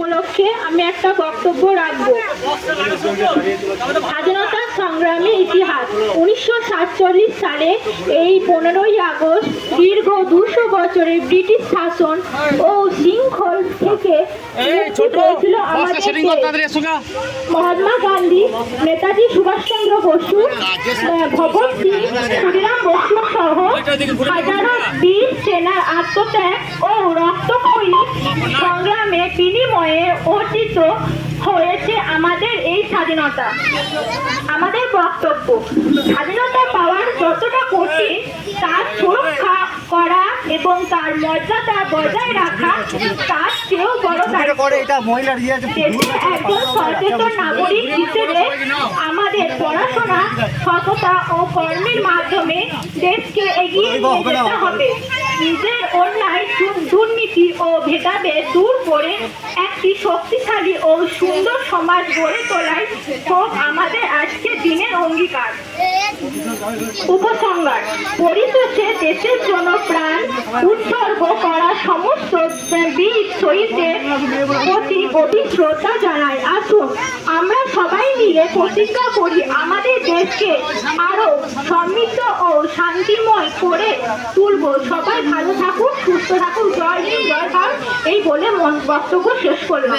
উপলক্ষে আমি একটা বক্তব্য রাখবো। স্বাধীনতা সংগ্রামের ইতিহাস। 1947 সালে এই 15ই আগস্ট দীর্ঘ 200 বছরের ব্রিটিশ শাসন ও শৃঙ্খল থেকে হয়েছিল আমাদের মহাত্মা গান্ধী, নেতাজি সুভাষচন্দ্র বসু, ভগৎ সিং, ক্ষুদিরাম বসু সহ হাজারো বীর সেনার আত্মত্যাগ ও রক্তক্ষয়ী সংগ্রামের বিনিময়ে অর্জিত হয়েছে আমাদের এই স্বাধীনতা। আমাদের বক্তব্য, স্বাধীনতা পাওয়ার যতটা কঠিন তার সুরক্ষা করা এবং তার মর্যাদা বজায় রাখা তার চেয়েও বড় দেশের একজন সচেতন নাগরিক হিসেবে আমাদের পড়াশোনা, সততা ও কর্মের মাধ্যমে দেশকে এগিয়ে নিয়ে যেতে হবে। নিজের অন্যায়, দুর্নীতি ও ভেদাভেদ দূর করে একটি শক্তিশালী ও সুন্দর সমাজ গড়ে তোলাই হোক আমাদের আজকের দিনের অঙ্গীকার। উপসংহার, পরিশেষে দেশের জন্য প্রাণ উৎসর্গ করা সমস্ত বীর শহীদদের প্রতি গভীর শ্রদ্ধা জানাই। আসুন আমরা সবাই মিলে প্রতিজ্ঞা করি আমাদের দেশকে আরো সমৃদ্ধ ও শান্তিময় করে তুলব। সবাই ভালো থাকুন, সুস্থ থাকুন। জয় হিন্দ, জয় ভারত, এই বলে বক্তব্য শেষ করলাম।